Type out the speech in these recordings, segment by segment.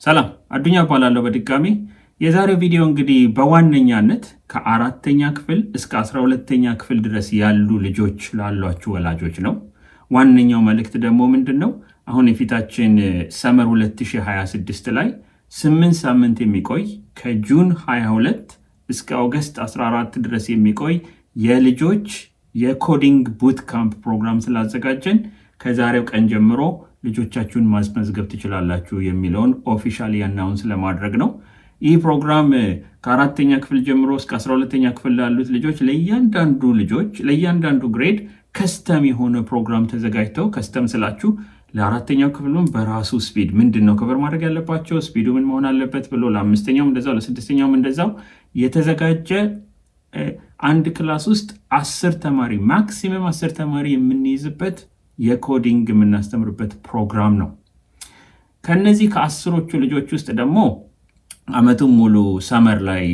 ሰላም አዱኛ እባላለሁ። በድጋሚ የዛሬው ቪዲዮ እንግዲህ በዋነኛነት ከአራተኛ ክፍል እስከ 12ኛ ክፍል ድረስ ያሉ ልጆች ላሏችሁ ወላጆች ነው። ዋነኛው መልእክት ደግሞ ምንድነው? አሁን የፊታችን ሰመር 2026 ላይ 8 ሳምንት የሚቆይ ከጁን 22 እስከ ኦገስት 14 ድረስ የሚቆይ የልጆች የኮዲንግ ቡት ካምፕ ፕሮግራም ስላዘጋጀን ከዛሬው ቀን ጀምሮ ልጆቻችሁን ማስመዝገብ ትችላላችሁ የሚለውን ኦፊሻሊ አናውንስ ለማድረግ ነው። ይህ ፕሮግራም ከአራተኛ ክፍል ጀምሮ እስከ 12ኛ ክፍል ላሉት ልጆች ለእያንዳንዱ ግሬድ ከስተም የሆነ ፕሮግራም ተዘጋጅተው፣ ከስተም ስላችሁ ለአራተኛው ክፍሉም በራሱ ስፒድ ምንድን ነው ከቨር ማድረግ ያለባቸው ስፒዱ ምን መሆን አለበት ብሎ ለአምስተኛውም እንደዛው ለስድስተኛውም እንደዛው የተዘጋጀ አንድ ክላስ ውስጥ 10 ተማሪ ማክሲመም 10 ተማሪ የምንይዝበት የኮዲንግ የምናስተምርበት ፕሮግራም ነው። ከነዚህ ከአስሮቹ ልጆች ውስጥ ደግሞ አመቱን ሙሉ ሰመር ላይ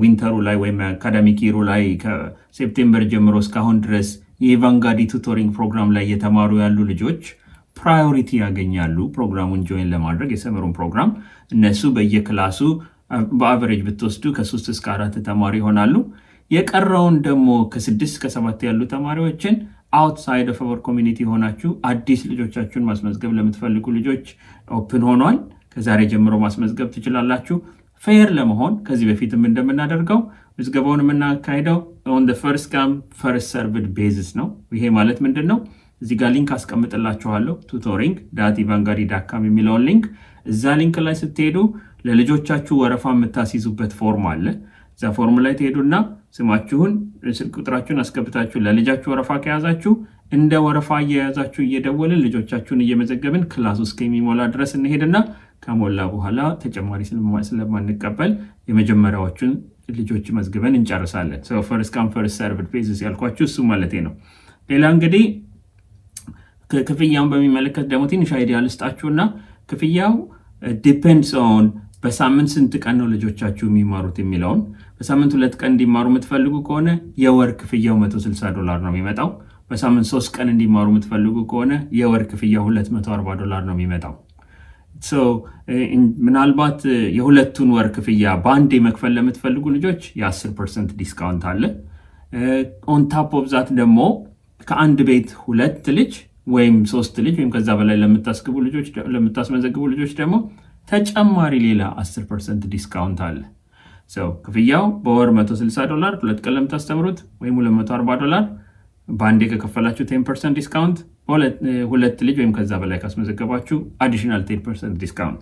ዊንተሩ ላይ ወይም አካዳሚክ ይሩ ላይ ከሴፕቴምበር ጀምሮ እስካሁን ድረስ የቫንጋዲ ቱቶሪንግ ፕሮግራም ላይ የተማሩ ያሉ ልጆች ፕራዮሪቲ ያገኛሉ። ፕሮግራሙን ጆይን ለማድረግ የሰመሩን ፕሮግራም እነሱ በየክላሱ በአቨሬጅ ብትወስዱ ከ3 እስከ 4 ተማሪ ይሆናሉ። የቀረውን ደግሞ ከ6 እስከ 7 ያሉ ተማሪዎችን አውትሳይድ ኦፍ አወር ኮሚኒቲ ሆናችሁ አዲስ ልጆቻችሁን ማስመዝገብ ለምትፈልጉ ልጆች ኦፕን ሆኗል። ከዛሬ ጀምሮ ማስመዝገብ ትችላላችሁ። ፌር ለመሆን ከዚህ በፊትም እንደምናደርገው ምዝገባውን የምናካሄደው ኦን ዘ ፈርስት ካም ፈርስት ሰርቭድ ቤዚስ ነው። ይሄ ማለት ምንድን ነው? እዚህ ጋር ሊንክ አስቀምጥላችኋለሁ tutoring.evangadi.com የሚለውን ሊንክ። እዛ ሊንክ ላይ ስትሄዱ ለልጆቻችሁ ወረፋ የምታስይዙበት ፎርም አለ። እዛ ፎርም ላይ ትሄዱና ስማችሁን፣ ስልክ ቁጥራችሁን አስገብታችሁ ለልጃችሁ ወረፋ ከያዛችሁ እንደ ወረፋ እየያዛችሁ እየደወልን ልጆቻችሁን እየመዘገብን ክላስ ውስጥ ከሚሞላ ድረስ እንሄድና ከሞላ በኋላ ተጨማሪ ስለማንቀበል የመጀመሪያዎቹን ልጆች መዝግበን እንጨርሳለን። ፈርስት ካም ፈርስት ሰርቭድ ቤዚስ ያልኳችሁ እሱ ማለቴ ነው። ሌላ እንግዲህ ክፍያውን በሚመለከት ደግሞ ትንሽ አይዲያ ልስጣችሁና ክፍያው ዲፔንድስ ኦን በሳምንት ስንት ቀን ነው ልጆቻችሁ የሚማሩት የሚለውን። በሳምንት 2 ቀን እንዲማሩ የምትፈልጉ ከሆነ የወር ክፍያው $160 ነው የሚመጣው። በሳምንት 3 ቀን እንዲማሩ የምትፈልጉ ከሆነ የወር ክፍያው $240 ነው የሚመጣው። ምናልባት የሁለቱን ወር ክፍያ በአንዴ መክፈል ለምትፈልጉ ልጆች የ10% ዲስካውንት አለ። ኦን ታፕ ኦፍ ዛት ደግሞ ከአንድ ቤት 2 ልጅ ወይም 3 ልጅ ወይም ከዛ በላይ ለምታስመዘግቡ ልጆች ደግሞ ተጨማሪ ሌላ 10% ዲስካውንት አለ። ክፍያው በወር $160፣ 2 ቀን ለምታስተምሩት ወይም $240፣ በአንዴ ከከፈላችሁ 10% ዲስካውንት፣ 2 ልጅ ወይም ከዛ በላይ ካስመዘገባችሁ አዲሽናል 10% ዲስካውንት።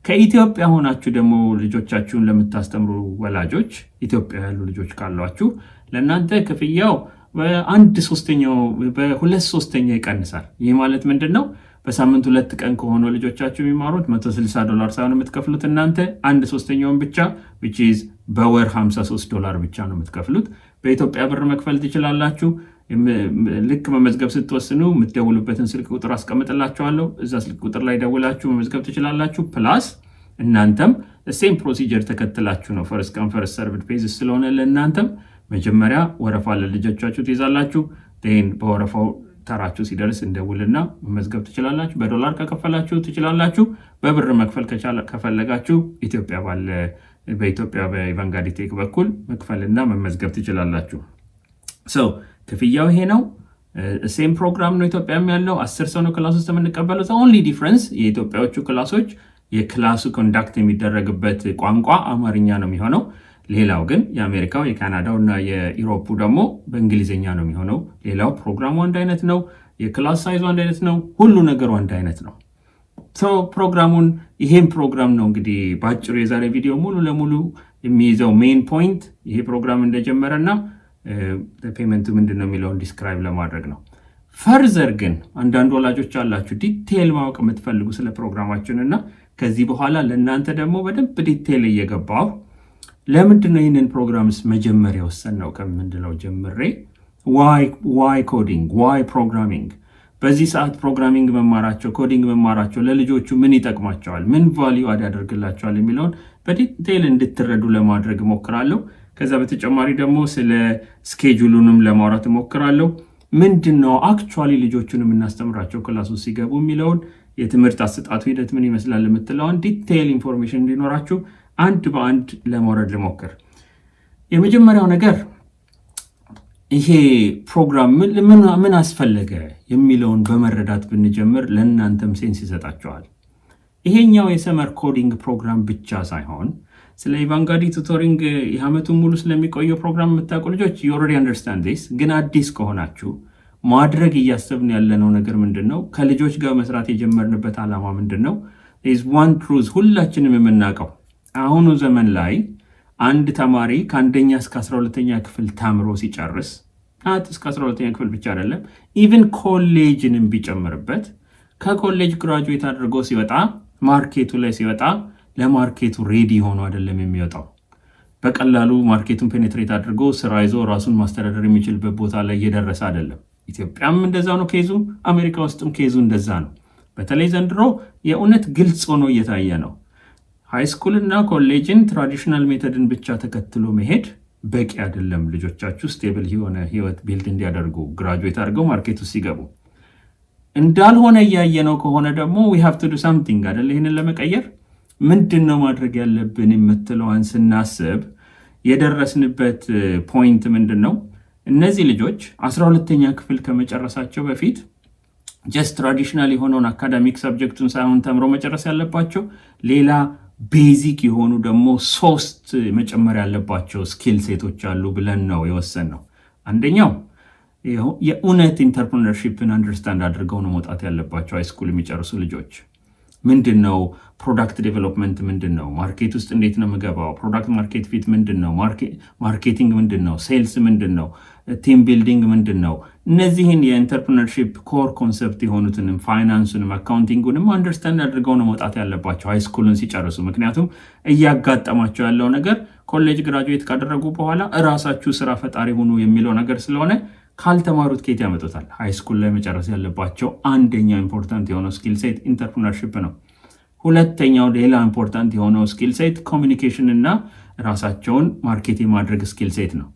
ከኢትዮጵያ ሆናችሁ ደግሞ ልጆቻችሁን ለምታስተምሩ ወላጆች ኢትዮጵያ ያሉ ልጆች ካሏችሁ ለእናንተ ክፍያው በ2/3 ይቀንሳል። ይህ ማለት ምንድን ነው? በሳምንት 2 ቀን ከሆኑ ልጆቻችሁ የሚማሩት $160 ሳይሆን የምትከፍሉት እናንተ 1/3 ብቻ which is በወር $53 ብቻ ነው የምትከፍሉት። በኢትዮጵያ ብር መክፈል ትችላላችሁ። ልክ መመዝገብ ስትወስኑ የምትደውሉበትን ስልክ ቁጥር አስቀምጥላችኋለሁ። እዛ ስልክ ቁጥር ላይ ደውላችሁ መመዝገብ ትችላላችሁ። ፕላስ እናንተም ሴም ፕሮሲጀር ተከትላችሁ ነው ፈርስት ካም ፈርስት ሰርቭድ ቤዚስ ስለሆነ ለእናንተም መጀመሪያ ወረፋ ለልጆቻችሁ ትይዛላችሁ። በወረፋው ተራችሁ ሲደርስ እንደውልና መመዝገብ ትችላላችሁ። በዶላር ከከፈላችሁ ትችላላችሁ። በብር መክፈል ከፈለጋችሁ በኢትዮጵያ በኢቫንጋዲ ቴክ በኩል መክፈልና መመዝገብ ትችላላችሁ። ክፍያው ይሄ ነው። ሴም ፕሮግራም ነው ኢትዮጵያም ያለው 10 ሰው ነው ክላስ ውስጥ የምንቀበለው። ኦንሊ ዲፍረንስ የኢትዮጵያዎቹ ክላሶች የክላሱ ኮንዳክት የሚደረግበት ቋንቋ አማርኛ ነው የሚሆነው። ሌላው ግን የአሜሪካው የካናዳው እና የኢሮፑ ደግሞ በእንግሊዝኛ ነው የሚሆነው። ሌላው ፕሮግራሙ አንድ አይነት ነው። የክላስ ሳይዙ አንድ አይነት ነው። ሁሉ ነገሩ አንድ አይነት ነው። ይሄን ፕሮግራም ነው እንግዲህ በአጭሩ የዛሬ ቪዲዮ ሙሉ ለሙሉ የሚይዘው ሜን ፖይንት ይሄ ፕሮግራም እንደጀመረና ፔመንቱ ምንድን ነው የሚለውን ዲስክራይብ ለማድረግ ነው። ፈርዘር ግን አንዳንድ ወላጆች አላችሁ ዲቴይል ማወቅ የምትፈልጉ ስለ ፕሮግራማችን እና ከዚህ በኋላ ለእናንተ ደግሞ በደንብ ዲቴይል እየገባው ለምንድን ነው ይህንን ፕሮግራምስ መጀመሪያ ወሰንነው ከምንድነው ጀምሬ ዋይ ኮዲንግ ዋይ ፕሮግራሚንግ በዚህ ሰዓት ፕሮግራሚንግ መማራቸው ኮዲንግ መማራቸው ለልጆቹ ምን ይጠቅማቸዋል፣ ምን ቫልዩ አድ ያደርግላቸዋል የሚለውን በዲቴይል እንድትረዱ ለማድረግ እሞክራለሁ። ከዛ በተጨማሪ ደግሞ ስለ ስኬጁሉንም ለማውራት እሞክራለሁ። ምንድነው አክቹአሊ ልጆቹን የምናስተምራቸው ክላስ ውስጥ ሲገቡ የሚለውን የትምህርት አሰጣጡ ሂደት ምን ይመስላል የምትለውን ዲቴይል ኢንፎርሜሽን እንዲኖራችሁ አንድ በአንድ ለመውረድ ልሞክር። የመጀመሪያው ነገር ይሄ ፕሮግራም ምን አስፈለገ የሚለውን በመረዳት ብንጀምር ለእናንተም ሴንስ ይሰጣቸዋል። ይሄኛው የሰመር ኮዲንግ ፕሮግራም ብቻ ሳይሆን ስለ ኢቫንጋዲ ቱቶሪንግ የዓመቱን ሙሉ ስለሚቆየው ፕሮግራም የምታውቁ ልጆች you already understand this። ግን አዲስ ከሆናችሁ ማድረግ እያሰብን ያለነው ነገር ምንድን ነው? ከልጆች ጋር መስራት የጀመርንበት ዓላማ ምንድን ነው? is one truth ሁላችንም የምናውቀው አሁኑ ዘመን ላይ አንድ ተማሪ ከአንደኛ እስከ 12ኛ ክፍል ተምሮ ሲጨርስ እስከ 12ኛ ክፍል ብቻ አይደለም ኢቭን ኮሌጅንም ቢጨምርበት ከኮሌጅ ግራጁዌት አድርጎ ሲወጣ ማርኬቱ ላይ ሲወጣ ለማርኬቱ ሬዲ ሆኖ አይደለም የሚወጣው። በቀላሉ ማርኬቱን ፔኔትሬት አድርጎ ስራ ይዞ ራሱን ማስተዳደር የሚችልበት ቦታ ላይ እየደረሰ አይደለም። ኢትዮጵያም እንደዛ ነው ኬዙ፣ አሜሪካ ውስጥም ኬዙ እንደዛ ነው። በተለይ ዘንድሮ የእውነት ግልጽ ሆኖ እየታየ ነው። ሃይስኩል እና ኮሌጅን ትራዲሽናል ሜተድን ብቻ ተከትሎ መሄድ በቂ አይደለም። ልጆቻችሁ ስቴብል የሆነ ህይወት ቢልድ እንዲያደርጉ ግራጁዌት አድርገው ማርኬቱ ሲገቡ እንዳልሆነ እያየነው ከሆነ ደግሞ we have to do something አይደል? ይህንን ለመቀየር ምንድን ነው ማድረግ ያለብን የምትለዋን ስናስብ የደረስንበት ፖይንት ምንድን ነው? እነዚህ ልጆች 12ኛ ክፍል ከመጨረሳቸው በፊት ጀስት ትራዲሽናል የሆነውን አካዳሚክ ሰብጀክቱን ሳይሆን ተምሮ መጨረስ ያለባቸው ሌላ ቤዚክ የሆኑ ደግሞ 3 መጨመር ያለባቸው ስኪል ሴቶች አሉ ብለን ነው የወሰን ነው። አንደኛው የእውነት ኢንተርፕረነርሺፕን አንደርስታንድ አድርገው ነው መውጣት ያለባቸው ሃይስኩል የሚጨርሱ ልጆች። ምንድን ነው ፕሮዳክት ዴቨሎፕመንት፣ ምንድን ነው ማርኬት ውስጥ እንዴት ነው የምገባው፣ ፕሮዳክት ማርኬት ፊት ምንድን ነው፣ ማርኬቲንግ ምንድን ነው፣ ሴልስ ምንድን ነው፣ ቲም ቢልዲንግ ምንድን ነው። እነዚህን የኢንተርፕረነርሺፕ ኮር ኮንሰፕት የሆኑትንም ፋይናንሱንም አካውንቲንጉንም አንደርስታንድ አድርገው ነው መውጣት ያለባቸው ሃይስኩልን ሲጨርሱ። ምክንያቱም እያጋጠማቸው ያለው ነገር ኮሌጅ ግራጁዌት ካደረጉ በኋላ እራሳችሁ ስራ ፈጣሪ ሁኑ የሚለው ነገር ስለሆነ ካልተማሩት ከየት ያመጡታል? ሃይስኩል ላይ መጨረስ ያለባቸው አንደኛው ኢምፖርታንት የሆነው ስኪል ሴት ኢንተርፕረነርሺፕ ነው። ሁለተኛው ሌላ ኢምፖርታንት የሆነው ስኪል ሴት ኮሚኒኬሽን እና ራሳቸውን ማርኬት የማድረግ ስኪል ሴት ነው።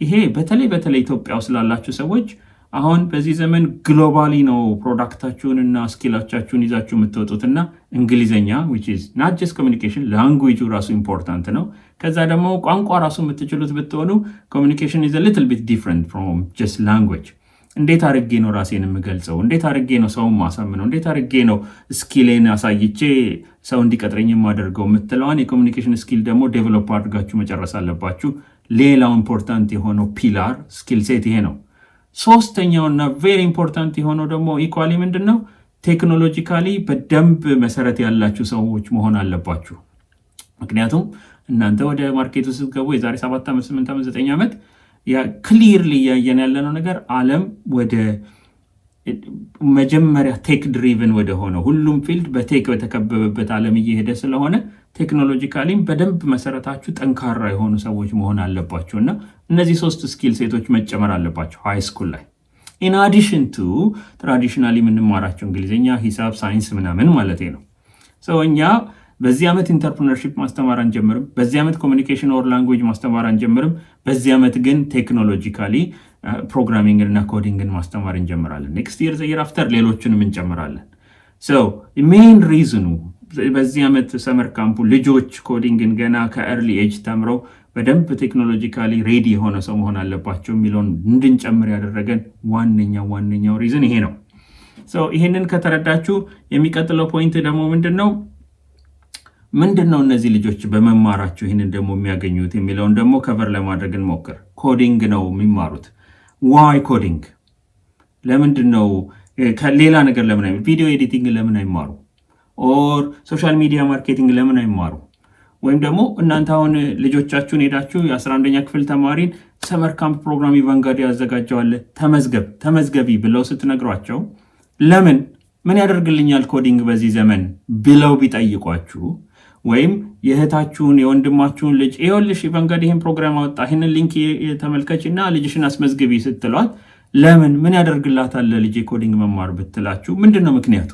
ይሄ በተለይ ኢትዮጵያ ውስጥ ላላችሁ ሰዎች አሁን በዚህ ዘመን ግሎባሊ ነው ፕሮዳክታችሁን እና ስኪላቻችሁን ይዛችሁ የምትወጡትና እንግሊዘኛ which is not just communication ላንጉዌጁ ራሱ ኢምፖርታንት ነው። ከዛ ደግሞ ቋንቋ ራሱ የምትችሉት ብትሆኑ communication is a little bit different from just language። እንዴት አድርጌ ነው ራሴን የምገልጸው? እንዴት አድርጌ ነው ሰውን ማሳምነው? እንዴት አድርጌ ነው ስኪሌን አሳይቼ ሰው እንዲቀጥረኝ የማደርገው የምትለዋን የኮሚኒኬሽን ስኪል ደግሞ ዴቨሎፕ አድርጋችሁ መጨረስ አለባችሁ። ሌላው ኢምፖርታንት የሆነው ፒላር ስኪል ሴት ይሄ ነው። ሶስተኛውና ቬሪ ኢምፖርታንት የሆነው ደግሞ ኢኳሊ ምንድን ነው? ቴክኖሎጂካሊ በደንብ መሰረት ያላችሁ ሰዎች መሆን አለባችሁ። ምክንያቱም እናንተ ወደ ማርኬቱ ስትገቡ የዛሬ 7 ዓመት 8 ዓመት 9 ዓመት ክሊርሊ እያየን ያለነው ነገር ዓለም ወደ መጀመሪያ ቴክ ድሪቭን ወደ ሆነ ሁሉም ፊልድ በቴክ በተከበበበት ዓለም እየሄደ ስለሆነ ቴክኖሎጂካሊም በደንብ መሰረታችሁ ጠንካራ የሆኑ ሰዎች መሆን አለባችሁ እና እነዚህ 3 ስኪል ሴቶች መጨመር አለባቸው ሃይስኩል ላይ። ኢን አዲሽን ቱ ትራዲሽናሊ የምንማራቸው እንግሊዝኛ፣ ሂሳብ፣ ሳይንስ ምናምን ማለት ነው። እኛ በዚህ ዓመት ኢንተርፕረነርሺፕ ማስተማር አንጀምርም። በዚህ ዓመት ኮሚኒኬሽን ኦር ላንጉዌጅ ማስተማር አንጀምርም። በዚህ ዓመት ግን ቴክኖሎጂካሊ ፕሮግራሚንግ እና ኮዲንግን ማስተማር እንጀምራለን። ኔክስት ይር ዘ ይር አፍተር ሌሎችንም እንጨምራለን። ሜን ሪዝኑ በዚህ ዓመት ሰመር ካምፑ ልጆች ኮዲንግን ገና ከኤርሊ ኤጅ ተምረው በደንብ ቴክኖሎጂካሊ ሬዲ የሆነ ሰው መሆን አለባቸው የሚለውን እንድንጨምር ያደረገን ዋነኛው ሪዝን ይሄ ነው። ይሄንን ከተረዳችሁ የሚቀጥለው ፖይንት ደግሞ ምንድን ነው እነዚህ ልጆች በመማራቸው ይህንን ደግሞ የሚያገኙት የሚለውን ደግሞ ከቨር ለማድረግ እንሞክር። ኮዲንግ ነው የሚማሩት። ዋይ ኮዲንግ? ለምንድን ነው ከሌላ ነገር ለምን አይማሩ? ቪዲዮ ኤዲቲንግ ለምን አይማሩ? ኦር ሶሻል ሚዲያ ማርኬቲንግ ለምን አይማሩ? ወይም ደግሞ እናንተ አሁን ልጆቻችሁን ሄዳችሁ የ11ኛ ክፍል ተማሪን ሰመር ካምፕ ፕሮግራም ኢቫንጋዲ ያዘጋጀዋል ተመዝገቢ ብለው ስትነግሯቸው ምን ያደርግልኛል ኮዲንግ በዚህ ዘመን ብለው ቢጠይቋችሁ፣ ወይም የእህታችሁን የወንድማችሁን ልጅ ይኸውልሽ ኢቫንጋዲ ይህን ፕሮግራም አወጣ ይህንን ሊንክ ተመልከችና ልጅሽን አስመዝግቢ ስትሏት ምን ያደርግላታል ልጅ ኮዲንግ መማር ብትላችሁ ምንድን ነው ምክንያቱ?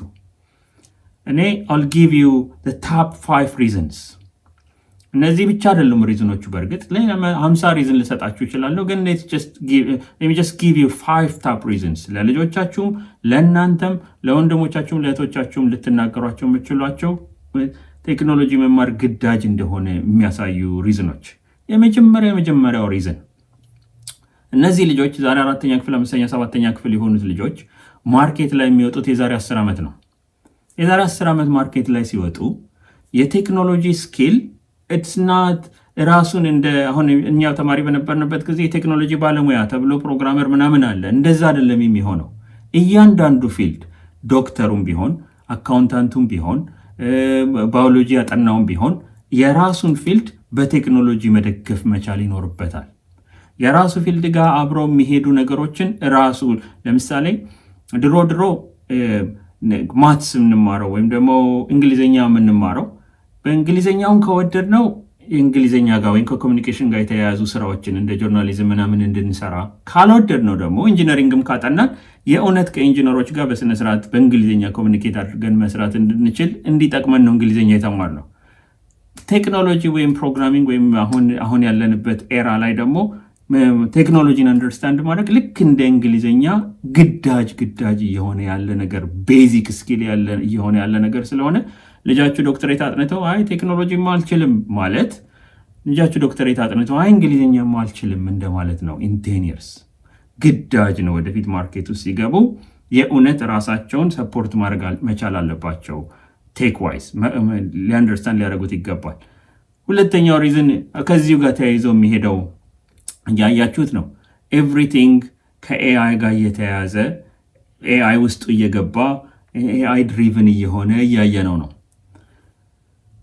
እኔ I'll give you the top 5 reasons። እነዚህ ብቻ አይደሉም ሪዝኖቹ። በእርግጥ 50 ሪዝን ልሰጣችሁ ይችላለሁ፣ ግን just give you 5 top reasons ለልጆቻችሁም፣ ለእናንተም፣ ለወንድሞቻችሁም፣ ለእህቶቻችሁም ልትናገሯቸው የምችሏቸው ቴክኖሎጂ መማር ግዳጅ እንደሆነ የሚያሳዩ ሪዝኖች። የመጀመሪያው ሪዝን እነዚህ ልጆች ዛሬ 4ኛ ክፍል፣ 5ኛ፣ 7ኛ ክፍል የሆኑት ልጆች ማርኬት ላይ የሚወጡት የዛሬ 10 ዓመት ነው። የዛሬ 10 ዓመት ማርኬት ላይ ሲወጡ የቴክኖሎጂ ስኪል ኢትስ ናት ራሱን እንደ አሁን እኛው ተማሪ በነበርንበት ጊዜ የቴክኖሎጂ ባለሙያ ተብሎ ፕሮግራመር ምናምን አለ። እንደዛ አይደለም የሚሆነው። እያንዳንዱ ፊልድ ዶክተሩም ቢሆን አካውንታንቱም ቢሆን ባዮሎጂ ያጠናውም ቢሆን የራሱን ፊልድ በቴክኖሎጂ መደገፍ መቻል ይኖርበታል። የራሱ ፊልድ ጋር አብረው የሚሄዱ ነገሮችን ራሱ ለምሳሌ ድሮ ማትስ የምንማረው ወይም ደግሞ እንግሊዝኛ የምንማረው በእንግሊዝኛውን ከወደድ ነው የእንግሊዝኛ ጋር ወይም ከኮሚኒኬሽን ጋር የተያያዙ ስራዎችን እንደ ጆርናሊዝም ምናምን እንድንሰራ፣ ካልወደድ ነው ደግሞ ኢንጂነሪንግም ካጠናን የእውነት ከኢንጂነሮች ጋር በስነስርዓት በእንግሊዝኛ ኮሚኒኬት አድርገን መስራት እንድንችል እንዲጠቅመን ነው እንግሊዝኛ የተማርነው። ቴክኖሎጂ ወይም ፕሮግራሚንግ ወይም አሁን ያለንበት ኤራ ላይ ደግሞ ቴክኖሎጂን አንደርስታንድ ማድረግ ልክ እንደ እንግሊዝኛ ግዳጅ እየሆነ ያለ ነገር፣ ቤዚክ ስኪል እየሆነ ያለ ነገር ስለሆነ ልጃችሁ ዶክተሬት አጥንተው አይ ቴክኖሎጂማ አልችልም ማለት ልጃችሁ ዶክተሬት አጥንተው አይ እንግሊዝኛማ አልችልም እንደማለት ነው። ኢን 10 years ግዳጅ ነው። ወደፊት ማርኬቱ ሲገቡ የእውነት ራሳቸውን ሰፖርት ማድረግ መቻል አለባቸው። ቴክ ዋይዝ ሊአንደርስታንድ ሊያደርጉት ይገባል። ሁለተኛው ሪዝን ከዚሁ ጋር ተያይዘው የሚሄደው እያያችሁት ነው። ኤቭሪቲንግ ከኤአይ ጋር እየተያያዘ ኤአይ ውስጡ እየገባ ኤአይ ድሪቭን እየሆነ እያየነው ነው።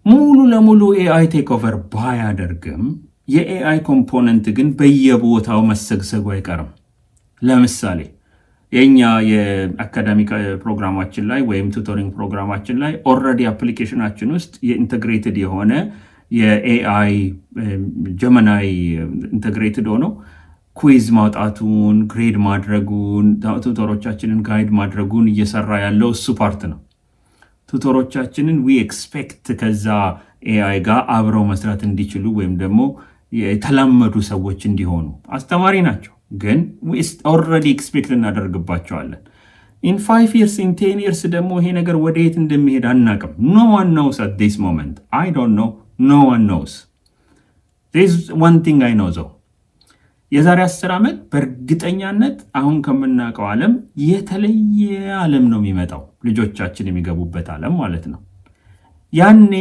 ሙሉ ለሙሉ ኤአይ ቴክ ኦቨር ባያደርግም የኤአይ ኮምፖነንት ግን በየቦታው መሰግሰጉ አይቀርም። ለምሳሌ የኛ የአካዳሚክ ፕሮግራማችን ላይ ወይም ቱቶሪንግ ፕሮግራማችን ላይ ኦልሬዲ አፕሊኬሽናችን ውስጥ የኢንተግሬትድ የሆነ የኤአይ ጀመናይ ኢንተግሬትድ ሆኖ ኩዊዝ ማውጣቱን፣ ግሬድ ማድረጉን፣ ቱቶሮቻችንን ጋይድ ማድረጉን እየሰራ ያለው እሱ ፓርት ነው። ቱቶሮቻችንን ዊ ኤክስፔክት ከዛ ኤአይ ጋር አብረው መስራት እንዲችሉ ወይም ደግሞ የተላመዱ ሰዎች እንዲሆኑ አስተማሪ ናቸው፣ ግን ኦልሬዲ ኤክስፔክት እናደርግባቸዋለን። ኢን 5 years ኢን 10 years ደግሞ ይሄ ነገር ወደየት እንደሚሄድ አናቅም። ኖ ዋን ኖውስ አት ዲስ ሞመንት። አይ ዶንት ኖው፣ ኖ ዋን ኖውስ። ዜርስ ዋን ቲንግ አይ ኖው ዞ የዛሬ 10 ዓመት በእርግጠኛነት አሁን ከምናውቀው ዓለም የተለየ ዓለም ነው የሚመጣው፣ ልጆቻችን የሚገቡበት ዓለም ማለት ነው። ያኔ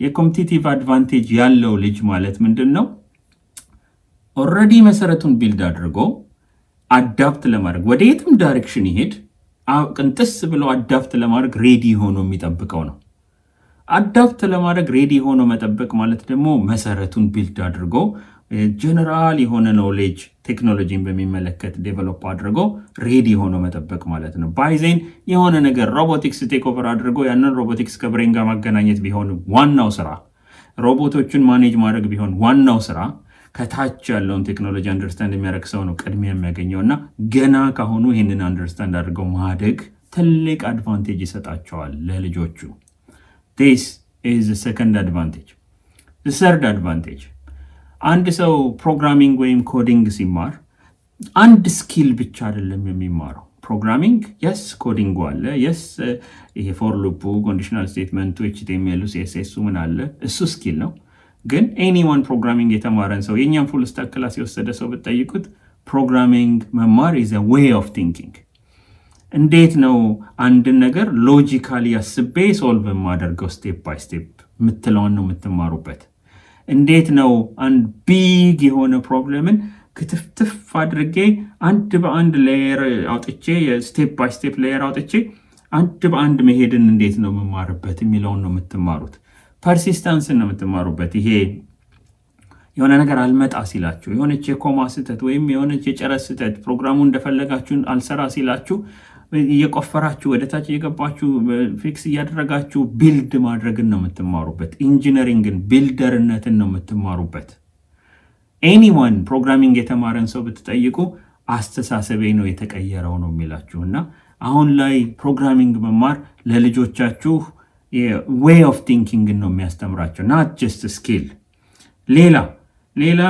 የኮምፒቲቲቭ አድቫንቴጅ ያለው ልጅ ማለት ምንድን ነው? ኦልሬዲ መሰረቱን ቢልድ አድርጎ አዳፕት ለማድረግ ወደ የትም ዳይሬክሽን ይሄድ ቅንጥስ ብሎ አዳፕት ለማድረግ ሬዲ ሆኖ የሚጠብቀው ነው። አዳፕት ለማድረግ ሬዲ ሆኖ መጠበቅ ማለት ደግሞ መሰረቱን ቢልድ አድርጎ ጀነራል የሆነ ኖሌጅ ቴክኖሎጂን በሚመለከት ዴቨሎፕ አድርጎ ሬዲ ሆኖ መጠበቅ ማለት ነው። ባይዜን የሆነ ነገር ሮቦቲክስ ቴክ ኦቨር አድርጎ ያንን ሮቦቲክስ ከብሬን ጋር ማገናኘት ቢሆን ዋናው ስራ፣ ሮቦቶችን ማኔጅ ማድረግ ቢሆን ዋናው ስራ፣ ከታች ያለውን ቴክኖሎጂ አንደርስታንድ የሚያደርግ ሰው ነው ቅድሚያ የሚያገኘው እና ገና ካሁኑ ይህንን አንደርስታንድ አድርገው ማደግ ትልቅ አድቫንቴጅ ይሰጣቸዋል ለልጆቹ። ዲስ ኢዝ ዘ ሰከንድ አድቫንቴጅ። ዘ ሰርድ አድቫንቴጅ አንድ ሰው ፕሮግራሚንግ ወይም ኮዲንግ ሲማር አንድ ስኪል ብቻ አይደለም የሚማረው። ፕሮግራሚንግ የስ ኮዲንግ አለ፣ የስ ይሄ ፎር ሉፑ፣ ኮንዲሽናል ስቴትመንቱ፣ ኤችቲኤምኤሉ፣ ሲኤስኤሱ ምን አለ፣ እሱ ስኪል ነው። ግን ኤኒዋን ፕሮግራሚንግ የተማረን ሰው የእኛም ፉል ስታክ ክላስ የወሰደ ሰው ብትጠይቁት ፕሮግራሚንግ መማር ኢዝ አ ዌይ ኦፍ ቲንኪንግ። እንዴት ነው አንድን ነገር ሎጂካሊ አስቤ ሶልቭ የማደርገው ስቴፕ ባይ ስቴፕ የምትለውን ነው የምትማሩበት። እንዴት ነው አንድ ቢግ የሆነ ፕሮብለምን ክትፍትፍ አድርጌ አንድ በአንድ ሌየር አውጥቼ የስቴፕ ባይ ስቴፕ ሌየር አውጥቼ አንድ በአንድ መሄድን እንዴት ነው የምማርበት የሚለውን ነው የምትማሩት። ፐርሲስታንስን ነው የምትማሩበት። ይሄ የሆነ ነገር አልመጣ ሲላችሁ፣ የሆነች የኮማ ስህተት ወይም የሆነች የጨረስ ስህተት ፕሮግራሙ እንደፈለጋችሁን አልሰራ ሲላችሁ እየቆፈራችሁ ወደ ታች እየገባችሁ ፊክስ እያደረጋችሁ ቢልድ ማድረግን ነው የምትማሩበት። ኢንጂነሪንግን ቢልደርነትን ነው የምትማሩበት። ኤኒዋን ፕሮግራሚንግ የተማረን ሰው ብትጠይቁ አስተሳሰቤ ነው የተቀየረው ነው የሚላችሁ። እና አሁን ላይ ፕሮግራሚንግ መማር ለልጆቻችሁ ዌይ ኦፍ ቲንኪንግን ነው የሚያስተምራቸው፣ ናት ጀስት ስኪል። ሌላ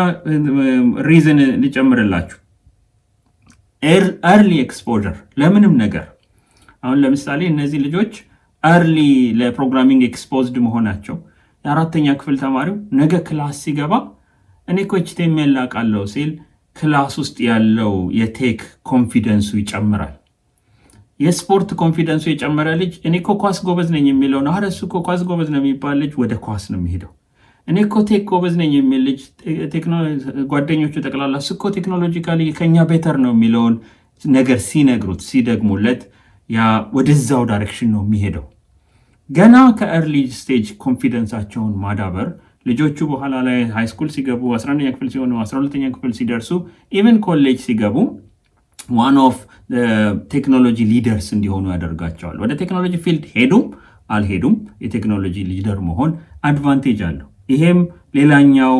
ሪዝን ልጨምርላችሁ። ኤርሊ ኤክስፖዠር ለምንም ነገር። አሁን ለምሳሌ እነዚህ ልጆች ኤርሊ ለፕሮግራሚንግ ኤክስፖዝድ መሆናቸው የአራተኛ ክፍል ተማሪው ነገ ክላስ ሲገባ እኔ እኮ ኤችቲኤምኤል አውቃለሁ ሲል ክላስ ውስጥ ያለው የቴክ ኮንፊደንሱ ይጨምራል። የስፖርት ኮንፊደንሱ የጨመረ ልጅ እኔ እኮ ኳስ ጎበዝ ነኝ የሚለው ነው። እሱ እኮ ኳስ ጎበዝ ነው የሚባል ልጅ ወደ ኳስ ነው የሚሄደው። እኔ እኮ ቴክ ጎበዝ ነኝ የሚል ልጅ ጓደኞቹ ጠቅላላ እሱ እኮ ቴክኖሎጂካሊ ከኛ ቤተር ነው የሚለውን ነገር ሲነግሩት ሲደግሙለት ያ ወደዛው ዳይሬክሽን ነው የሚሄደው። ገና ከኤርሊ ስቴጅ ኮንፊደንሳቸውን ማዳበር ልጆቹ በኋላ ላይ ሃይስኩል ሲገቡ 11ኛ ክፍል ሲሆኑ 12ኛ ክፍል ሲደርሱ ኢቨን ኮሌጅ ሲገቡ ዋን ኦፍ ቴክኖሎጂ ሊደርስ እንዲሆኑ ያደርጋቸዋል። ወደ ቴክኖሎጂ ፊልድ ሄዱም አልሄዱም የቴክኖሎጂ ሊደር መሆን አድቫንቴጅ አለው። ይሄም ሌላኛው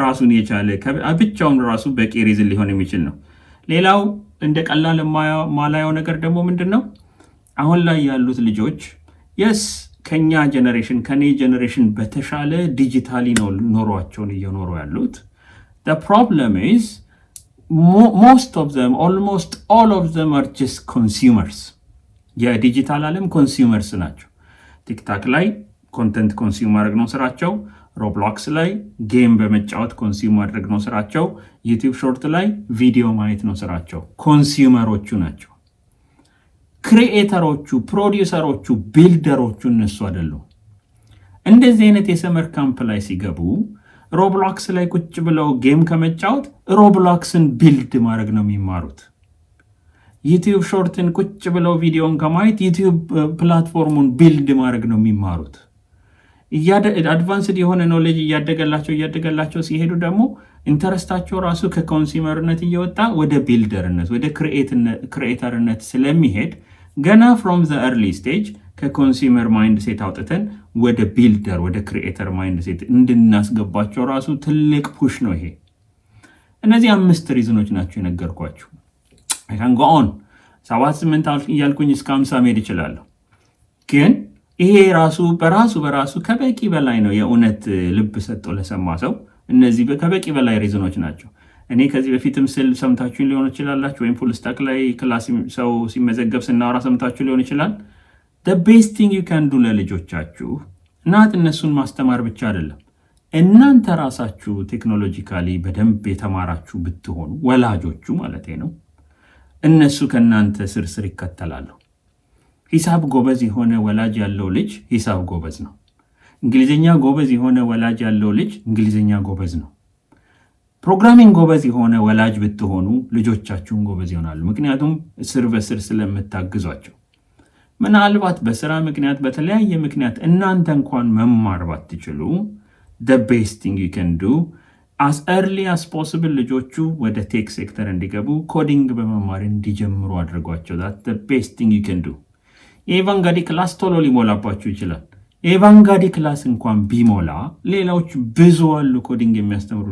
ራሱን የቻለ ብቻውን ራሱ በቂ ሪዝን ሊሆን የሚችል ነው። ሌላው እንደ ቀላል ማላየው ነገር ደግሞ ምንድን ነው? አሁን ላይ ያሉት ልጆች የስ ከኛ ጀኔሬሽን ከኔ ጀኔሬሽን በተሻለ ዲጂታሊ ነው ኖሯቸውን እየኖሩ ያሉት። the problem is most of them, almost all of them are just consumers. የዲጂታል ዓለም ኮንሱመርስ ናቸው። ቲክታክ ላይ ኮንተንት ኮንሱም ማድረግ ነው ስራቸው። ሮብሎክስ ላይ ጌም በመጫወት ኮንሱም ማድረግ ነው ስራቸው። ዩቲዩብ ሾርት ላይ ቪዲዮ ማየት ነው ስራቸው። ኮንሱመሮቹ ናቸው። ክሪኤተሮቹ፣ ፕሮዲውሰሮቹ፣ ቢልደሮቹ እነሱ አይደሉም። እንደዚህ አይነት የሰመር ካምፕ ላይ ሲገቡ ሮብሎክስ ላይ ቁጭ ብለው ጌም ከመጫወት ሮብሎክስን ቢልድ ማድረግ ነው የሚማሩት። ዩቲዩብ ሾርትን ቁጭ ብለው ቪዲዮን ከማየት ዩቲዩብ ፕላትፎርሙን ቢልድ ማድረግ ነው የሚማሩት። አድቫንስድ የሆነ ኖሌጅ እያደገላቸው ሲሄዱ ደግሞ ኢንተረስታቸው ራሱ ከኮንሱመርነት እየወጣ ወደ ቢልደርነት ወደ ክሪኤተርነት ስለሚሄድ ገና ፍሮም ዘ ኤርሊ ስቴጅ ከኮንሱመር ማይንድ ሴት አውጥተን ወደ ቢልደር ወደ ክሪኤተር ማይንድ ሴት እንድናስገባቸው ራሱ ትልቅ ፑሽ ነው ይሄ። እነዚህ 5 ሪዝኖች ናቸው የነገርኳችሁ። አይካንጎን 7-8 እያልኩኝ እስከ 50 መሄድ ይችላለሁ። ግን ይሄ ራሱ በራሱ ከበቂ በላይ ነው። የእውነት ልብ ሰጥቶ ለሰማ ሰው እነዚህ ከበቂ በላይ ሪዝኖች ናቸው። እኔ ከዚህ በፊትም ስል ሰምታችሁን ሊሆን ይችላላችሁ፣ ወይም ፉል ስታክ ላይ ክላስ ሰው ሲመዘገብ ስናወራ ሰምታችሁ ሊሆን ይችላል። the best thing you can do ለልጆቻችሁ እናት እነሱን ማስተማር ብቻ አይደለም፣ እናንተ ራሳችሁ ቴክኖሎጂካሊ በደንብ የተማራችሁ ብትሆኑ ወላጆቹ ማለት ነው፣ እነሱ ከእናንተ ስር ይከተላሉ። ሂሳብ ጎበዝ የሆነ ወላጅ ያለው ልጅ ሂሳብ ጎበዝ ነው። እንግሊዝኛ ጎበዝ የሆነ ወላጅ ያለው ልጅ እንግሊዝኛ ጎበዝ ነው። ፕሮግራሚንግ ጎበዝ የሆነ ወላጅ ብትሆኑ ልጆቻችሁን ጎበዝ ይሆናሉ። ምክንያቱም ስር በስር ስለምታግዟቸው። ምናልባት በስራ ምክንያት በተለያየ ምክንያት እናንተ እንኳን መማር ባትችሉ the best thing you can do as early as possible ልጆቹ ወደ ቴክ ሴክተር እንዲገቡ ኮዲንግ በመማር እንዲጀምሩ አድርጓቸው። that's the best thing you can do። የኢቫንጋዲ ክላስ ቶሎ ሊሞላባችሁ ይችላል። የኢቫንጋዲ ክላስ እንኳን ቢሞላ ሌላዎች ብዙ አሉ ኮዲንግ የሚያስተምሩ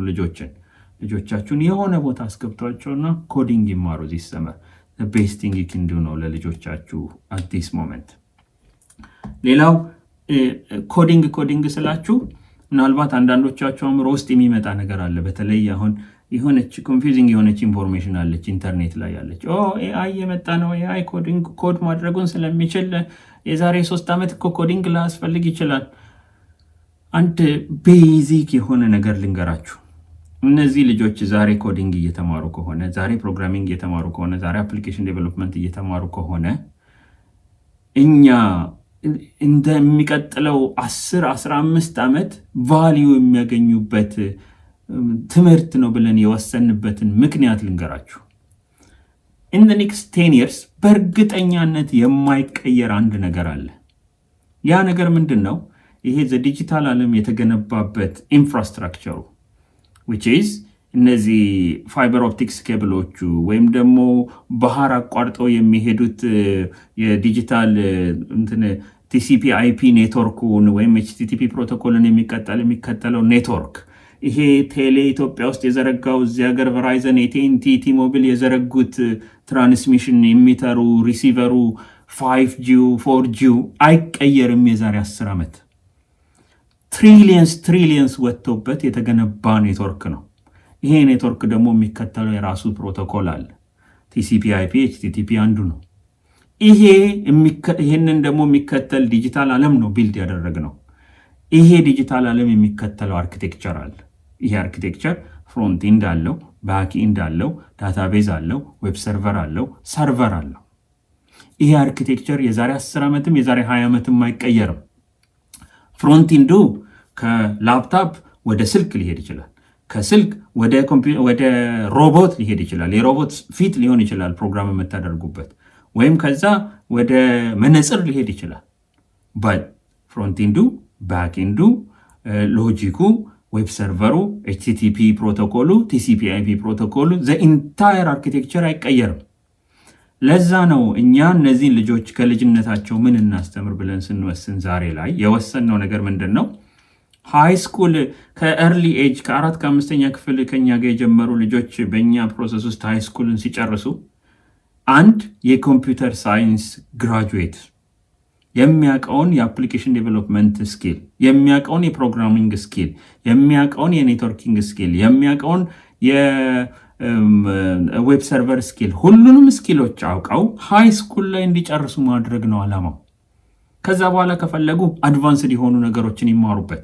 ልጆቻችሁን የሆነ ቦታ አስገብቷቸውና ኮዲንግ ይማሩ ሲሰመር the best thing you can do ነው ለልጆቻችሁ at this moment። ሌላው ኮዲንግ ስላችሁ ምናልባት አንዳንዶቻችሁ አምሮ ውስጥ የሚመጣ ነገር አለ። በተለይ አሁን የሆነች ኮንፊውዚንግ የሆነች ኢንፎርሜሽን አለች ኢንተርኔት ላይ ያለች። ኤአይ የመጣ ነው፣ ኤአይ ኮድ ማድረጉን ስለሚችል የዛሬ 3 ዓመት እኮ ኮዲንግ ላያስፈልግ ይችላል። አንድ ቤዚክ የሆነ ነገር ልንገራችሁ። እነዚህ ልጆች ዛሬ ኮዲንግ እየተማሩ ከሆነ፣ ዛሬ ፕሮግራሚንግ እየተማሩ ከሆነ፣ ዛሬ አፕሊኬሽን ዴቨሎፕመንት እየተማሩ ከሆነ እኛ እንደሚቀጥለው 10-15 ዓመት ቫልዩ የሚያገኙበት ትምህርት ነው ብለን የወሰንበትን ምክንያት ልንገራችሁ። in the next 10 years በእርግጠኛነት የማይቀየር አንድ ነገር አለ። ያ ነገር ምንድን ነው? ይሄ ዲጂታል ዓለም የተገነባበት ኢንፍራስትራክቸሩ which is እነዚህ ፋይበር ኦፕቲክስ ኬብሎቹ ወይም ደግሞ ባህር አቋርጠው የሚሄዱት የዲጂታል ቲሲፒ አይፒ ኔትወርኩን ወይም ኤችቲቲፒ ፕሮቶኮልን የሚከተለው ኔትወርክ፣ ይሄ ቴሌ ኢትዮጵያ ውስጥ የዘረጋው እዚህ ሀገር ቨራይዘን፣ ኤቲኤንቲ፣ ቲ-ሞቢል የዘረጉት ትራንስሚሽን የሚተሩ ሪሲቨሩ 5G 4G አይቀየርም። የዛሬ 10 ዓመት ትሪሊየንስ ወጥቶበት የተገነባ ኔትወርክ ነው። ይሄ ኔትወርክ ደግሞ የሚከተለው የራሱ ፕሮቶኮል አለ። TCP/IP HTTP አንዱ ነው። ይሄንን ደግሞ የሚከተል ዲጂታል ዓለም ነው ቢልድ ያደረግነው። ይሄ ዲጂታል ዓለም የሚከተለው አርኪቴክቸር አለ። ይሄ አርኪቴክቸር ፍሮንት ኢንድ አለው፣ ባክ ኢንድ አለው፣ ዳታቤዝ አለው፣ ዌብ ሰርቨር አለው፣ ሰርቨር አለው። ይሄ አርኪቴክቸር የዛሬ 10 ዓመትም የዛሬ 20 ዓመትም አይቀየርም። ፍሮንት ኢንዱ ከላፕታፕ ወደ ስልክ ሊሄድ ይችላል። ከስልክ ወደ ሮቦት ሊሄድ ይችላል። የሮቦት ፊት ሊሆን ይችላል ፕሮግራም የምታደርጉበት፣ ወይም ከዛ ወደ መነጽር ሊሄድ ይችላል። ፍሮንት ኢንዱ፣ ባክ ኢንዱ፣ ሎጂኩ፣ ዌብ ሰርቨሩ፣ HTTP ፕሮቶኮሉ፣ TCP/IP ፕሮቶኮሉ ዘኢንታየር አርኪቴክቸር አይቀየርም። ለዛ ነው እኛ እነዚህን ልጆች ከልጅነታቸው ምን እናስተምር ብለን ስንወስን ዛሬ ላይ የወሰንነው ነገር ምንድን ነው? ሃይ ስኩል ከኤርሊ ኤጅ ከ4 ከ5ኛ ክፍል ከኛ ጋር የጀመሩ ልጆች በእኛ ፕሮሰስ ውስጥ ሃይ ስኩልን ሲጨርሱ አንድ የኮምፒውተር ሳይንስ ግራጁዌት የሚያውቀውን የአፕሊኬሽን ዴቨሎፕመንት ስኪል፣ የሚያውቀውን የፕሮግራሚንግ ስኪል፣ የሚያውቀውን የኔትወርኪንግ ስኪል፣ የሚያውቀውን የዌብ ሰርቨር ስኪል፣ ሁሉንም ስኪሎች አውቀው ሃይ ስኩል ላይ እንዲጨርሱ ማድረግ ነው ዓላማው። ከዛ በኋላ ከፈለጉ አድቫንስድ የሆኑ ነገሮችን ይማሩበት።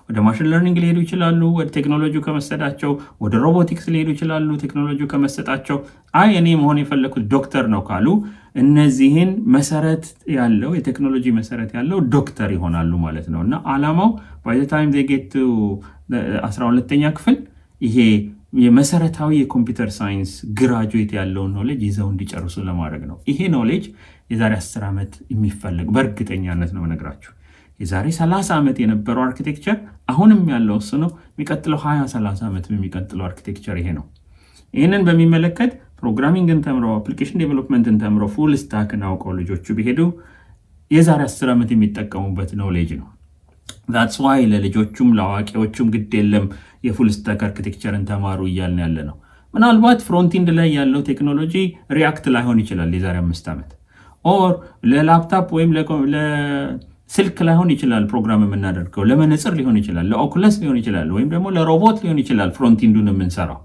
ወደ ማሽን ለርኒንግ ሊሄዱ ይችላሉ፣ ወደ ቴክኖሎጂ ከመሰጣቸው፣ ወደ ሮቦቲክስ ሊሄዱ ይችላሉ፣ ቴክኖሎጂ ከመሰጣቸው። እኔ መሆን የፈለግኩት ዶክተር ነው ካሉ እነዚህን መሰረት ያለው የቴክኖሎጂ መሰረት ያለው ዶክተር ይሆናሉ ማለት ነው። እና ዓላማው ባይ ዘ ታይም ዜ ጌት 12ኛ ክፍል ይሄ የመሰረታዊ የኮምፒውተር ሳይንስ ግራጁዌት ያለውን ኖሌጅ ይዘው እንዲጨርሱ ለማድረግ ነው። ይሄ ኖሌጅ የዛሬ 10 ዓመት የሚፈልግ በእርግጠኛነት ነው ነግራችሁ። የዛሬ 30 ዓመት የነበረው አርኪቴክቸር አሁንም ያለው እሱ ነው። የሚቀጥለው 20-30 ዓመት የሚቀጥለው አርኪቴክቸር ይሄ ነው። ይህንን በሚመለከት ፕሮግራሚንግን ተምረው አፕሊኬሽን ዴቨሎፕመንትን ተምረው ፉል ስታክን አውቀው ልጆቹ ቢሄዱ የዛሬ 10 ዓመት የሚጠቀሙበት ኖሌጅ ነው። ዛትስ ዋይ ለልጆቹም ለአዋቂዎቹም ግድ የለም የፉል ስታክ አርኪቴክቸርን ተማሩ እያልን ያለ ነው። ምናልባት ፍሮንቲንድ ላይ ያለው ቴክኖሎጂ ሪያክት ላይሆን ይችላል የዛሬ 5 ዓመት፣ ኦር ለላፕታፕ ወይም ስልክ ላይሆን ይችላል ፕሮግራም የምናደርገው፣ ለመነጽር ሊሆን ይችላል፣ ለኦኩለስ ሊሆን ይችላል፣ ወይም ደግሞ ለሮቦት ሊሆን ይችላል። ፍሮንቲንዱን የምንሰራው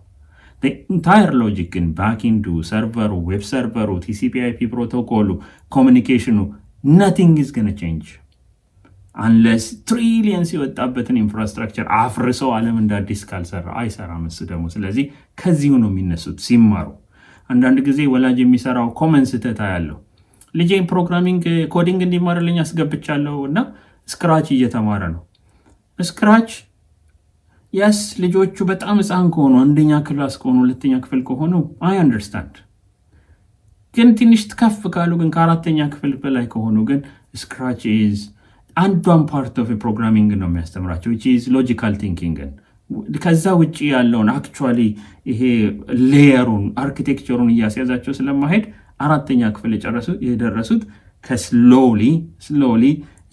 ኢንታየር ሎጂክ ግን ባክኢንዱ፣ ሰርቨሩ፣ ዌብ ሰርቨሩ፣ TCP/IP ፕሮቶኮሉ፣ ኮሚኒኬሽኑ nothing is gonna change unless ትሪሊየንስ የወጣበትን ኢንፍራስትራክቸር አፍርሰው ዓለም እንደ አዲስ ካልሰራ አይሰራም እሱ ደግሞ። ስለዚህ ከዚሁ ነው የሚነሱት ሲማሩ። አንዳንድ ጊዜ ወላጅ የሚሰራው ኮመን ስህተት ያለው ልጄን ፕሮግራሚንግ ኮዲንግ እንዲማርልኝ አስገብቻለሁ እና ስክራች እየተማረ ነው። ስክራች ያስ ልጆቹ በጣም ሕፃን ከሆኑ 1ኛ ክላስ ከሆኑ 2ኛ ክፍል ከሆኑ አይ አንደርስታንድ። ግን ትንሽ ከፍ ካሉ ግን ከ4ኛ ክፍል በላይ ከሆኑ ግን ስክራች ኢዝ አንዷን ፓርት ኦፍ ፕሮግራሚንግ ነው የሚያስተምራቸው which is logical thinking። ከዛ ውጪ ያለውን አክቹዋሊ ይሄ ሌየሩን አርኪቴክቸሩን እያስያዛቸው ስለማሄድ 4ኛ ክፍል የደረሱት ከስሎሊ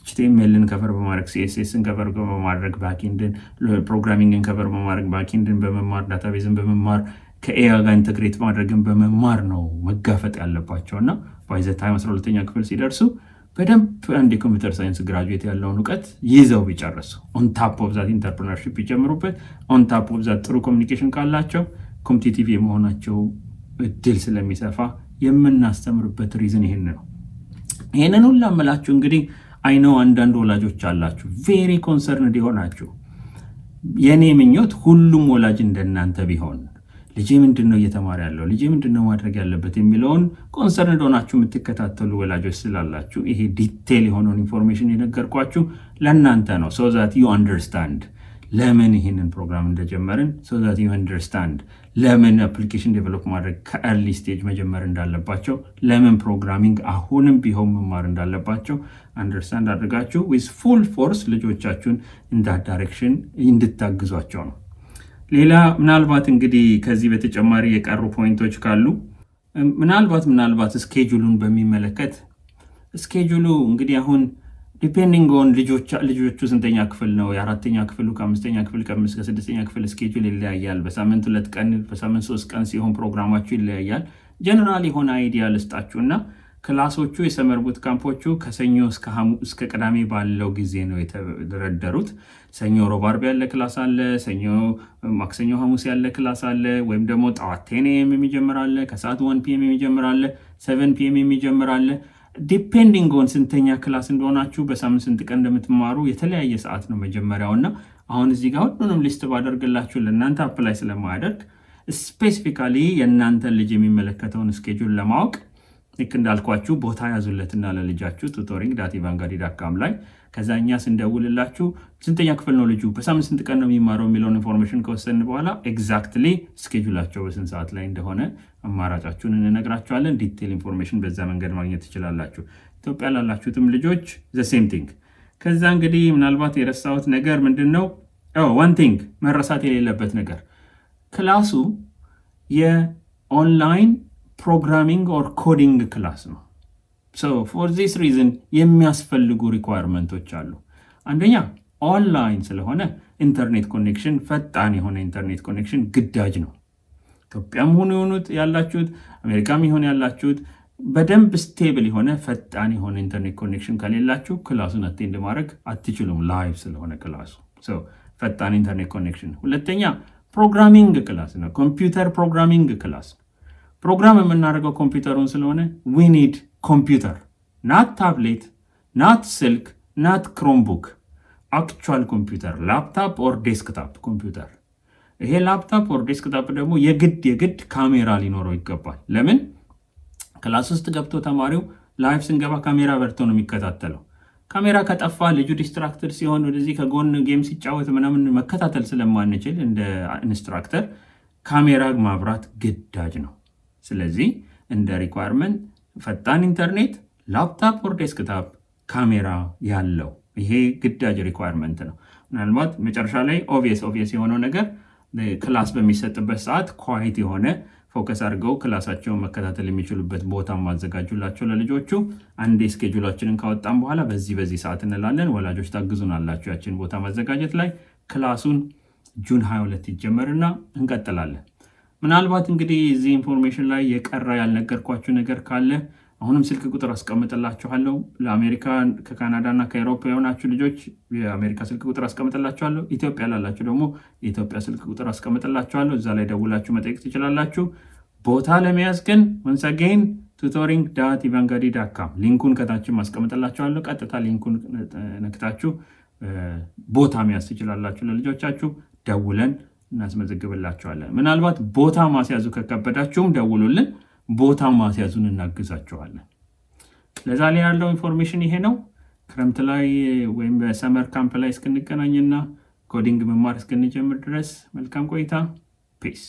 HTMLን ከቨር በማድረግ CSSን ከቨር በማድረግ ባክኢንድን ፕሮግራሚንግን ከቨር በማድረግ ባክኢንድን በመማር ዳታቤዝን በመማር ከኤአይ ጋር ኢንተግሬት ማድረግን በመማር ነው መጋፈጥ ያለባቸውና ባይ ዘ ታይም 12ኛ ክፍል ሲደርሱ በደንብ አንድ የኮምፒውተር ሳይንስ ግራጁዌት ያለውን እውቀት ይዘው ቢጨርሱ ኦን ታፕ ኦፍ ዛት ኢንተርፕረነርሺፕ ቢጨምሩበት ኦን ታፕ ኦፍ ዛት ጥሩ ኮሚኒኬሽን ካላቸው ኮምፒቲቲቭ የመሆናቸው እድል ስለሚሰፋ የምናስተምርበት ሪዝን ይሄን ነው። ይሄንን ሁሉ አመላችሁ እንግዲህ አይነው አንዳንድ ወላጆች አላችሁ ቬሪ ኮንሰርንድ የሆናችሁ። የኔ ምኞት ሁሉም ወላጅ እንደናንተ ቢሆን ልጄ ምንድነው እየተማረ ያለው፣ ልጄ ምንድነው ማድረግ ያለበት የሚለውን ኮንሰርንድ ሆናችሁ የምትከታተሉ ወላጆች ስላላችሁ ይሄ ዲቴል የሆነውን ኢንፎርሜሽን የነገርኳችሁ ለእናንተ ነው። so that you understand ለምን ይህንን ፕሮግራም እንደጀመርን፣ so that you understand ለምን አፕሊኬሽን ዴቨሎፕ ማድረግ ከኤርሊ ስቴጅ መጀመር እንዳለባቸው፣ ለምን ፕሮግራሚንግ አሁንም ቢሆን መማር እንዳለባቸው አንደርስታንድ አድርጋችሁ with full force ልጆቻችሁን in that direction እንድታግዟቸው ነው። ሌላ ምናልባት እንግዲህ ከዚህ በተጨማሪ የቀሩ ፖይንቶች ካሉ ምናልባት ስኬጁሉን በሚመለከት ስኬጁሉ እንግዲህ አሁን ዲፔንዲንግ ኦን ልጆቹ ስንተኛ ክፍል ነው፣ የ4ኛ ክፍሉ ከ5ኛ ክፍል ከ6ኛ ክፍል ስኬጁል ይለያያል። በሳምንት 2 ቀን በሳምንት 3 ቀን ሲሆን ፕሮግራማችሁ ይለያያል። ጀነራል የሆነ አይዲያ ልስጣችሁና ክላሶቹ የሰመር ቡት ካምፖቹ ከሰኞ እስከ ቅዳሜ ባለው ጊዜ ነው የተደረደሩት። ሰኞ፣ ሮብ፣ ዓርብ ያለ ክላስ አለ። ሰኞ፣ ማክሰኞ፣ ሐሙስ ያለ ክላስ አለ። ወይም ደግሞ ጠዋት 10 AM የሚጀምር አለ። ከሰዓት 1 PM የሚጀምር አለ። 7 PM የሚጀምር አለ። ዲፔንዲንግ ኦን ስንተኛ ክላስ እንደሆናችሁ በሳምንት ስንት ቀን እንደምትማሩ የተለያየ ሰዓት ነው መጀመሪያውና አሁን እዚህ ጋር ሁሉንም ሊስት ባደርግላችሁ ለእናንተ አፕላይ ስለማያደርግ ስፔሲፊካሊ የእናንተን ልጅ የሚመለከተውን ስኬጁል ለማወቅ ልክ እንዳልኳችሁ ቦታ ያዙለትና ለልጃችሁ tutoring.evangadi.com ላይ ከዛ እኛ ስንደውልላችሁ ስንተኛ ክፍል ነው ልጁ በሳምንት ስንት ቀን ነው የሚማረው የሚለውን ኢንፎርሜሽን ከወሰድን በኋላ ኤግዛክትሊ ስኬጁላቸው በስንት ሰዓት ላይ እንደሆነ አማራጫችሁን እንነግራችኋለን። ዲቴል ኢንፎርሜሽን በዛ መንገድ ማግኘት ትችላላችሁ። ኢትዮጵያ ላላችሁትም ልጆች the same thing። ከዛ እንግዲህ ምናልባት የረሳሁት ነገር ምንድነው? one thing መረሳት የሌለበት ነገር ክላሱ የኦንላይን ፕሮግራሚንግ ኦር ኮዲንግ ክላስ ነው። for this reason የሚያስፈልጉ ሪኳየርመንቶች አሉ። አንደኛ ኦንላይን ስለሆነ ኢንተርኔት ኮኔክሽን፣ ፈጣን የሆነ ኢንተርኔት ኮኔክሽን ግዳጅ ነው። ኢትዮጵያም ሆኑት ያላችሁት አሜሪካም ይሆን ያላችሁት በደንብ ስቴብል የሆነ ፈጣን የሆነ ኢንተርኔት ኮኔክሽን ከሌላችሁ ክላሱን አቴንድ ማድረግ አትችሉም። ላይቭ ስለሆነ ክላሱ ፈጣን ኢንተርኔት ኮኔክሽን። ሁለተኛ ፕሮግራሚንግ ክላስ ነው። ኮምፒውተር ፕሮግራሚንግ ክላስ ፕሮግራም የምናደርገው ኮምፒውተሩን ስለሆነ we need ኮምፒውተር ናት ታብሌት ናት ስልክ ናት ክሮምቡክ አክቹዋል ኮምፒውተር ላፕታፕ ኦር ዴስክታፕ ኮምፒውተር። ይሄ ላፕታፕ ኦር ዴስክታፕ ደግሞ የግድ ካሜራ ሊኖረው ይገባል። ለምን? ክላስ ውስጥ ገብቶ ተማሪው ላይቭ ስንገባ ካሜራ በርቶ ነው የሚከታተለው። ካሜራ ከጠፋ ልጁ ዲስትራክትድ ሲሆን ወደዚህ ከጎን ጌም ሲጫወት ምናምን መከታተል ስለማንችል እንደ ኢንስትራክተር ካሜራ ማብራት ግዳጅ ነው። ስለዚህ እንደ ሪኳየርመንት ፈጣን ኢንተርኔት፣ ላፕታፕ ኦር ዴስክታፕ፣ ካሜራ ያለው ይሄ ግዳጅ ሪኳየርመንት ነው። ምናልባት መጨረሻ ላይ ኦብቪየስ የሆነው ነገር ክላስ በሚሰጥበት ሰዓት ኳይት የሆነ ፎከስ አድርገው ክላሳቸውን መከታተል የሚችሉበት ቦታ ማዘጋጁላቸው ለልጆቹ። አንዴ ስኬጁላችንን ካወጣን በኋላ በዚህ ሰዓት እንላለን። ወላጆች ታግዙናላችሁ ያችን ቦታ ማዘጋጀት ላይ። ክላሱን ጁን 22 ይጀመርና እንቀጥላለን። ምናልባት እንግዲህ እዚህ ኢንፎርሜሽን ላይ የቀረ ያልነገርኳችሁ ነገር ካለ አሁንም ስልክ ቁጥር አስቀምጥላችኋለሁ። ለአሜሪካ ከካናዳ እና ከአውሮፓ የሆናችሁ ልጆች የአሜሪካ ስልክ ቁጥር አስቀምጥላችኋለሁ። ኢትዮጵያ ላላችሁ ደግሞ የኢትዮጵያ ስልክ ቁጥር አስቀምጥላችኋለሁ። እዛ ላይ ደውላችሁ መጠየቅ ትችላላችሁ። ቦታ ለመያዝ ግን once again tutoring.evangadi.com ሊንኩን ከታች ማስቀምጥላችኋለሁ። ቀጥታ ሊንኩን ነክታችሁ ቦታ መያዝ ትችላላችሁ። ለልጆቻችሁ ደውለን እናስመዘግብላችኋለን። ምናልባት ቦታ ማስያዙ ከከበዳችሁም ደውሉልን፣ ቦታ ማስያዙን እናግዛችኋለን። ለዛሬ ያለው ኢንፎርሜሽን ይሄ ነው። ክረምት ላይ ወይም በሰመር ካምፕ ላይ እስክንገናኝና ኮዲንግ መማር እስክንጀምር ድረስ መልካም ቆይታ። ፒስ